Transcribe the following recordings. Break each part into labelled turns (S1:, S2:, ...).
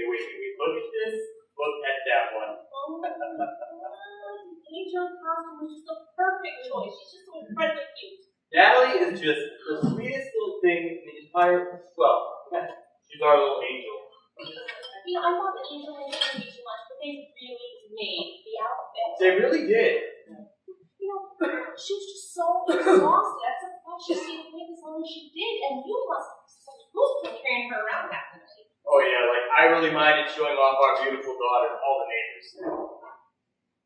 S1: wait. Look at this. Look at that one.
S2: Oh, the angel costume was just the perfect choice. She's just so incredibly cute.
S1: Natalie is just the sweetest little thing in the entire, well, she's our little angel.
S2: You know, I thought the angel didn't scare me too much, but they really made the outfit.
S1: They really did.
S2: You know, she was just so exhausted. I'm surprised she stayed awake as long as she did, and you must be such a boost for carrying her around that night.
S1: Oh yeah, like I really minded showing off our beautiful daughter to all the neighbors.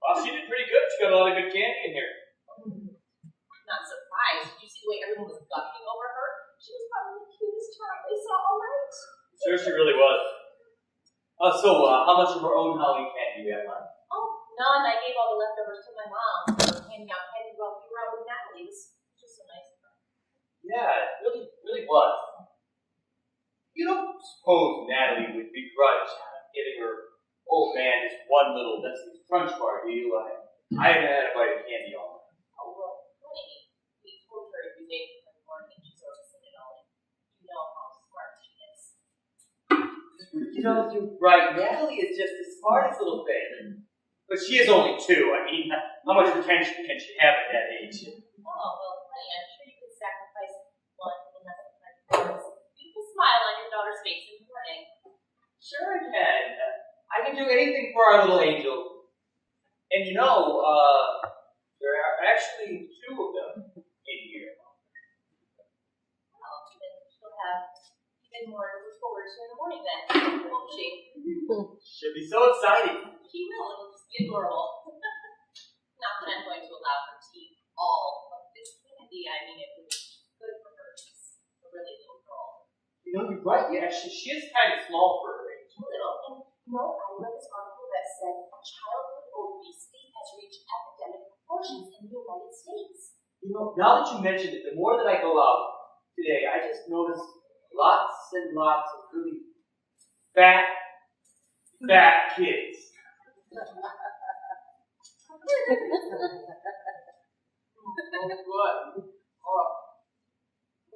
S1: Well, she did pretty good. She got a lot of good candy in here.
S2: Not surprised. Did you see the way everyone was gushing over her? She was probably the cutest child they saw all night.
S1: Sure, she really was. How much of her own Halloween candy do you have left?
S2: Oh, none. I gave all the leftovers to my mom for handing out candy while we were out with Natalie. It was just so nice of her.
S1: Yeah, it really was. You don't suppose Natalie would begrudge giving her old man just one little Destiny's Crunch bar, do you? I haven't had a bite of candy all night.
S2: Oh, well, honey, we told her every day every morning and she's always seen it all. You know how smart she is.
S1: You know, you're right. Natalie is just the smartest little thing. But she is only 2. I mean, how much attention can she have at that age?
S2: Oh, well, honey, I'm sure you could sacrifice one for the next beautiful smile on your daughter's face in the morning.
S1: Sure I can. I can do anything for our little angel. And you know, there are actually 2 of them in here.
S2: Well, then she'll have even more to look forward to in the morning then, won't she?
S1: Should be so exciting.
S2: She will. It'll just be adorable. Not that I'm going to allow her to eat all of this candy. I mean, it was good for her. She's a really little girl.
S1: You know, you're right. Yeah, she is kind of small for her age.
S2: A little. And you know, I read this article that said childhood obesity has reached epidemic proportions in the United States.
S1: You know, now that you mentioned it, the more that I go out today, I just notice lots and lots of really fat kids.
S2: What? Oh.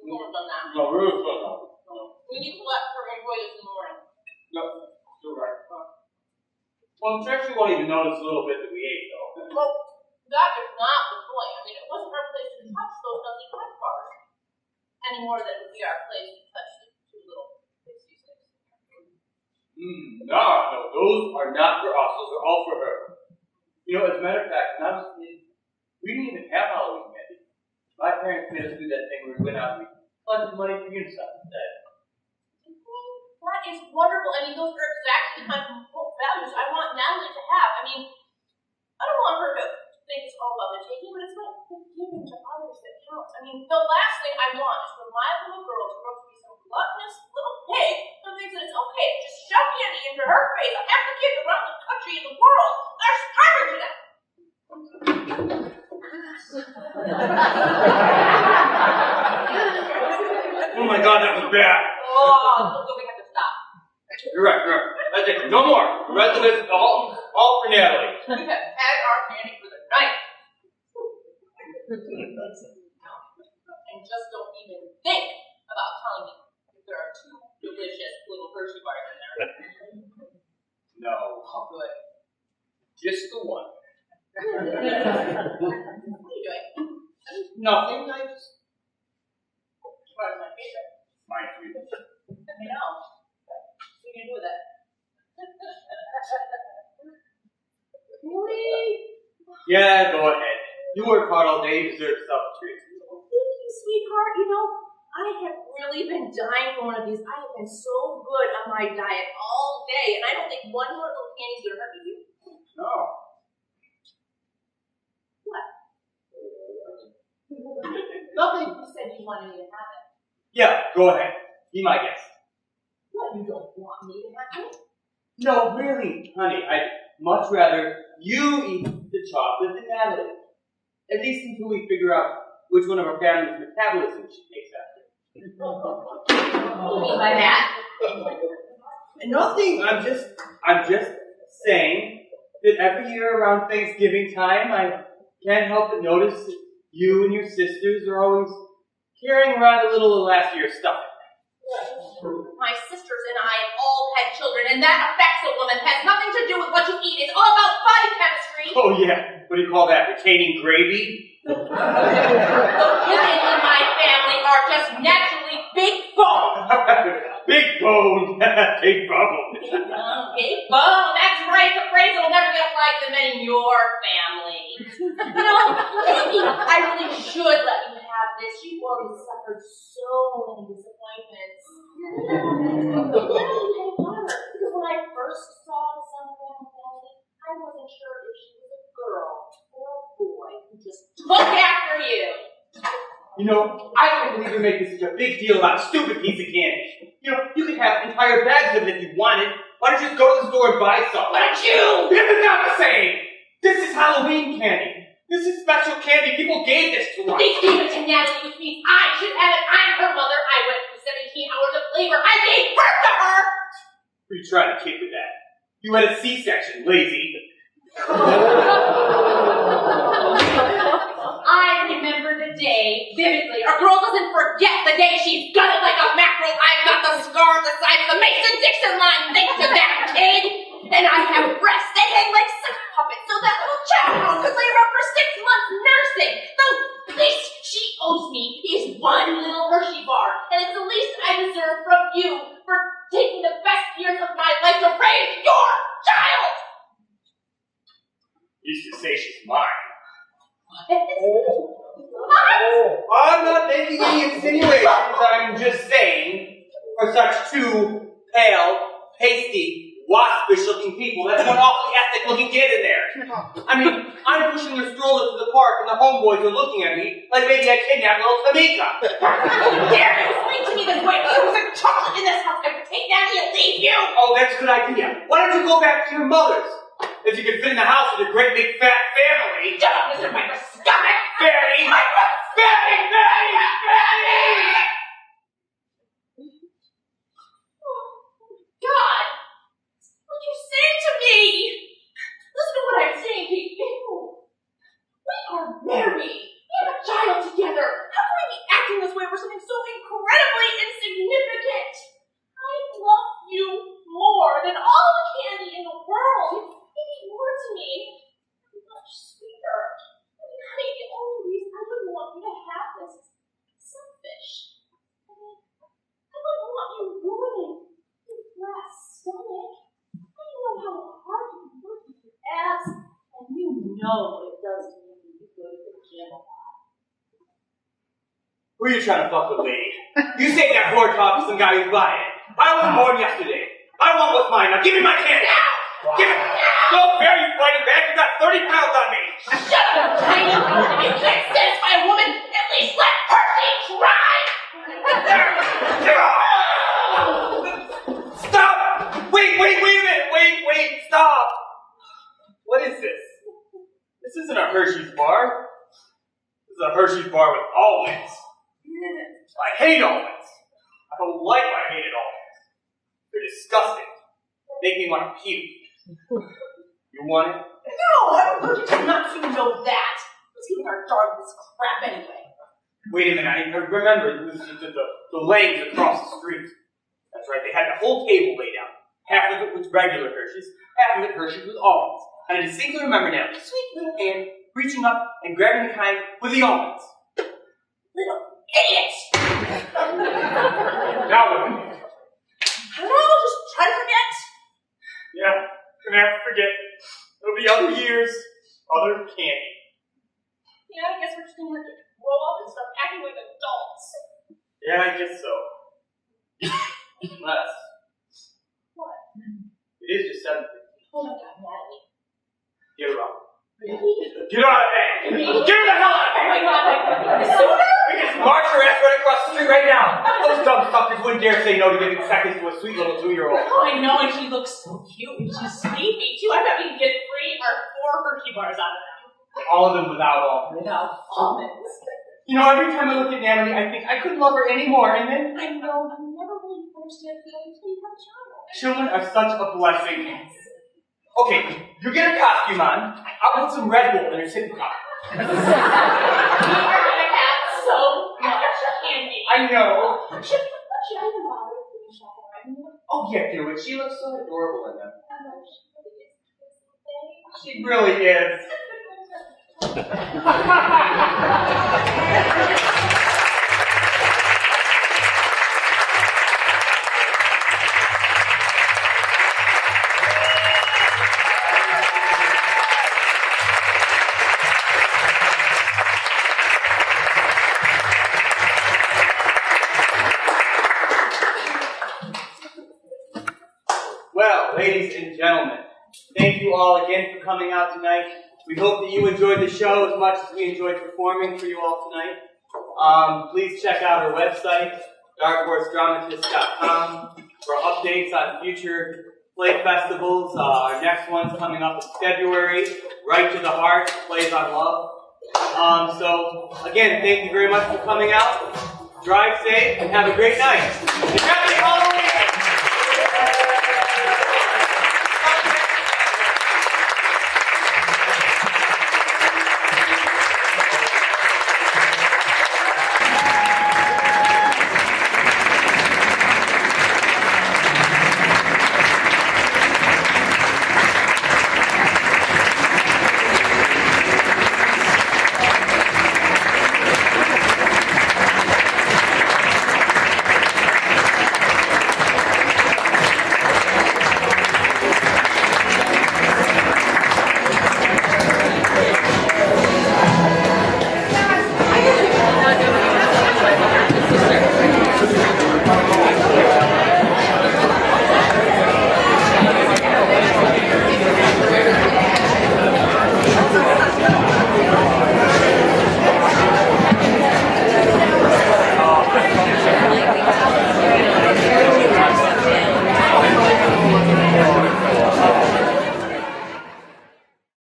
S2: We haven't done that.
S1: No, really good. No.
S2: We need to let her enjoy this in the morning.
S1: No, you're right. Well, I'm sure she won't even notice a little bit that we ate, though.
S2: Well, that is not the point. I mean, it wasn't our place to touch those dusty Crunch bars. Any more than it would be our place to touch the 2 little pixie sticks.
S1: No, those are not for us. Those are all for her. You know, as a matter of fact, when I was a kid, we didn't even have Halloween candy. My parents made us do that thing where we went out and we collected money for UNICEF instead.
S2: That is wonderful. I mean, those are exactly the kind of values I want Natalie to have. I mean, I don't want her to think it's all about the taking, but it's about the giving to others that counts. I mean, the last thing I want is for my little girl to grow up to be some gluttonous little pig who thinks that it's okay to just shove candy into her face. Half the kids around the country and the world are starving to death.
S1: Oh my God, that was bad.
S2: Oh, so we have to stop.
S1: You're right. That's it. No more. The rest of this is all for Natalie.
S2: We have had our candy for the night. And just don't even think about telling me if there are 2 delicious little Hershey bars in there.
S1: No.
S2: Oh, good.
S1: Just the one.
S2: What are you doing?
S1: Nothing. I just...
S2: Bars are my favorite.
S1: Mine too.
S2: I know. What are you going to do with it? Really?
S1: Yeah, go ahead. You work hard all day. You deserve yourself a treat.
S2: Well, thank you, sweetheart. You know, I have really been dying for one of these. I have been so good on my diet all day, and I don't think one more little candy's going to hurt you.
S1: No.
S2: What? Nothing. You said you wanted me to have it.
S1: Yeah, go ahead. Be my guest.
S2: What, you don't want me to have it?
S1: No, really, honey. I'd much rather you eat the chocolate than Natalie. At least until we figure out which one of our family's metabolism she takes after.
S2: What do you mean by that?
S1: Nothing. I'm just saying that every year around Thanksgiving time, I can't help but notice that you and your sisters are always carrying around a little of last year's stuff.
S2: My sisters and I all had children, and that affects a woman. It has nothing to do with what you eat. It's all about body chemistry.
S1: Oh, yeah. What do you call that? Retaining gravy?
S2: The women in my family are just naturally big bone.
S1: Big bone. Big bone.
S2: Big bone. That's right. The phrase will never get applied to the men in your family. You know, maybe I really should let you have this. You've already suffered so many disappointments. Because when I first saw the son of my family, I wasn't sure if she was a girl or a boy who just took after you.
S1: You know, I can't believe you're making such a big deal about a stupid piece of candy. You know, you could have entire bags of it if you wanted. Why don't you just go to the store and buy some?
S2: Why don't you?
S1: This is not the same! This is Halloween candy. This is special candy. People gave this to us.
S2: They gave it to Natalie, which means I should have it. I'm her mother. I went through 17 hours of labor. I gave birth to her!
S1: What are you trying to kick with that? You had a C-section, lazy.
S2: I remember the day vividly. A girl doesn't forget the day she's gutted like a mackerel. I've got the scar the size of the Mason-Dixon line thanks to that kid. And I have breasts that hang like sock puppets so that little child could lay around for 6 months nursing. The least she owes me is one little Hershey bar. And it's the least I deserve from you for taking the best years of my life to raise your child.
S1: You used to say she's mine.
S2: What?
S1: I'm not making any insinuations. I'm just saying, for such two pale, pasty, waspish-looking people, that's one awfully ethnic-looking kid in there. I mean, I'm pushing their stroller to the park, and the homeboys are looking at me like maybe I kidnapped little Tamika.
S2: How dare you speak to me this way? If there was a chocolate in this house, I would take Daddy and leave you.
S1: Oh, that's a good idea. Why don't you go back to your mother's? If you could fit in the house with a great big fat family.
S2: Shut up, Mr. Microscopic!
S1: Fatty! Fatty! Fatty! Fatty!
S2: God! What are you saying to me? Listen to what I'm saying to you. We are married. We have a child together. How can we be acting this way for something so incredibly insignificant? I love you more than all the candy in the world. Maybe more to me. You're much sweeter. I mean, honey, the only reason I wouldn't want you to have this is selfish. I mean, I wouldn't want you ruining your glass stomach. I know how hard you work with your abs, and you know what it does to me when you go to the gym a lot.
S1: Who are you trying to fuck with, lady? You say that poor talk to some guy who's buying it. I was born yesterday. I want what's mine. Now give me my candy.
S2: Now!
S1: Give it. Don't dare you fighting back. You got 30 pounds on me.
S2: Shut up, tiny. If you can't satisfy a woman, at least let Percy try.
S1: Stop! Wait a minute. Wait, stop. What is this? This isn't a Hershey's bar. This is a Hershey's bar with almonds. I hate almonds. I don't like I hated almonds. They're disgusting. They make me want to puke. You want it?
S2: No, I'm allergic to nuts, you know that. Who's giving our dog this crap anyway?
S1: Wait a minute, I remember it was the lanes across the street. That's right, they had the whole table laid out. Half of it was regular Hershey's, half of it Hershey's with almonds. And I distinctly remember now, the sweet little hand reaching up and grabbing the kind with the almonds.
S2: Little idiot!
S1: Now what?
S2: I don't know, just try to forget.
S1: Yeah, gonna have to forget. It'll be other years, other candy.
S2: Yeah, I guess we're just gonna have to grow up and start acting like adults.
S1: Yeah, I guess so. Unless.
S2: What?
S1: It is just 7:50.
S2: Oh my God, Natalie.
S1: Get her up.
S2: Really?
S1: Get her out of bed! Get her the hell out of
S2: Oh
S1: bed!
S2: my God, sooner?
S1: We can just march her ass right across the street right now. Those dumb fuckers wouldn't dare say no to giving seconds to a sweet little 2-year-old.
S2: Oh, I know, and she looks so cute, and she's sleepy too. I bet we can get 3 or 4 Hershey bars out of them.
S1: All of them without almonds.
S2: Without almonds.
S1: You know, every time I look at Natalie, I think I couldn't love her anymore, and then
S2: I know, I never really understand feelings until you have a child.
S1: children are such a blessing. Okay, you get her costume on. I'll put some Red Bull in her sitting car.
S2: You're gonna have so much candy.
S1: I know.
S2: Should I even bother with the shopping right driving them?
S1: Oh yeah, do it. She looks so adorable in them.
S2: She really is.
S1: She really is. Well, ladies and gentlemen, thank you all again for coming out tonight. We hope that you enjoyed the show as much as we enjoyed performing for you all tonight. Please check out our website, darkhorsedramatist.com, for updates on future play festivals. Our next one's coming up in February, Right to the Heart, Plays on Love. So, again, thank you very much for coming out. Drive safe and have a great night.